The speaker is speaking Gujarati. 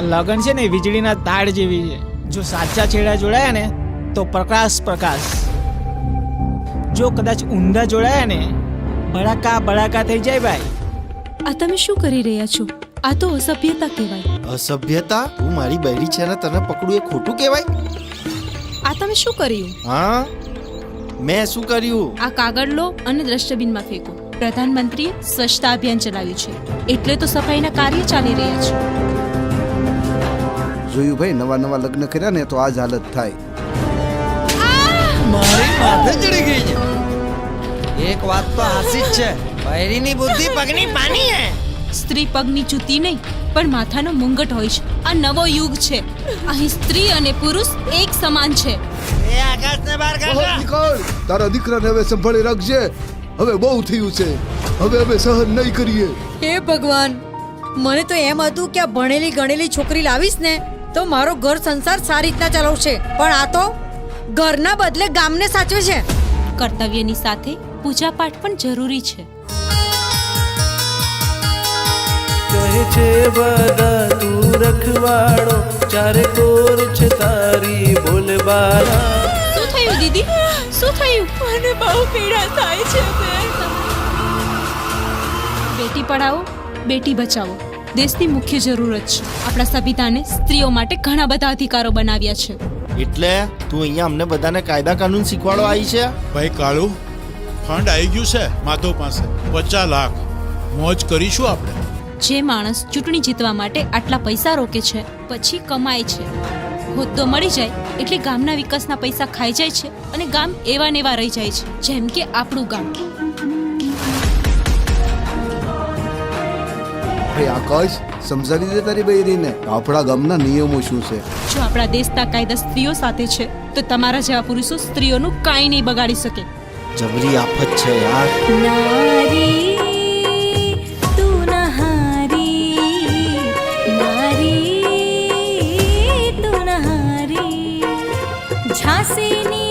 આ લગન છે ને વીજળીના તાર જેવી છે. જો સાચા છેડા જોડાયા ને તો પ્રકાશ પ્રકાશ, જો કદાચ ઊંધા જોડાયા ને બળાકા બળાકા થઈ જાય ભાઈ. આ તમે શું કરી રહ્યા છો? આ તો અસભ્યતા કહેવાય. અસભ્યતા? તું મારી બૈરી છે ને તને પકડું એ ખોટું કહેવાય? આ તમે શું કર્યું? હા, મેં શું કર્યું? આ કાગળ લો અને ડસ્ટબિનમાં ફેંકો. પ્રધાનમંત્રીએ સ્વચ્છતા અભિયાન ચલાવ્યું છે એટલે તો સફાઈના કાર્ય ચાલી રહ્યા છે. જોયું ભાઈ, નવા નવા લગ્ન કર્યા ને તો આ જ હાલત થાય. મારી માથે ચડી ગઈ છે. એક વાત તો હાસી જ છે, બૈરીની બુદ્ધિ પગની પાની હે. સ્ત્રી પગની જૂતી નહીં પણ માથાનો મુંગટ હોય છે. આ નવો યુગ છે. અહીં સ્ત્રી અને પુરુષ એક સમાન છે. એ આકાશને બહાર કાઢો. નીકળ, તારા દીકરાને હવે સંભાળી રાખજે. હવે બહુ થયું છે, હવે અમે સહન નહીં કરીએ. હે ભગવાન, મને તો એમ હતું કે આ ભણેલી ગણેલી છોકરી લાવીશ ને તો મારો ઘર સંસાર સારી રીતના ચલાવશે, પણ આ તો ઘરના બદલે ગામને સાચવે છે. કર્તવ્યની સાથે પૂજા પાઠ પણ જરૂરી છે. કહે છે બધા તું રખવાડો, ચારે કોર છે તારી બોલબાલા. શું થયું દીદી? શું થયું? મને બહુ પીડા થાય છે. બેટી પઢાઓ બેટી બચાવો દેશની મુખ્ય જરૂરત છે. આપણા સંવિધાને સ્ત્રીઓ માટે ઘણા બધા અધિકારો બનાવ્યા છે. એટલે તું અહીંયા અમને બધાને કાયદા કાનૂન શીખવાડો આવી છે? ભાઈ કાળુ, ફંડ આવી ગયું છે માધવ પાસે 50 લાખ. મોજ કરીશું આપણે. જે માણસ ચૂંટણી જીતવા માટે આટલા પૈસા રોકે છે પછી કમાય છે. હોદ્દો મળી જાય એટલે ગામના વિકાસના પૈસા ખાઈ જાય છે અને ગામ એવા ને એવા રહી જાય છે, જેમ કે આપણું ગામ. આકાશ, સમજાવી દે તારી બૈરીને આપણા ગામના નિયમો શું છે. જો આપણા દેશના કાયદા સ્ત્રીઓ સાથે છે તો તમારા જેવા પુરુષો સ્ત્રીઓનું કાંઈ નહીં બગાડી શકે. જબરી આફત છે યાર. નારી તું નહારી, નારી તું નહારી, ઝાંસીની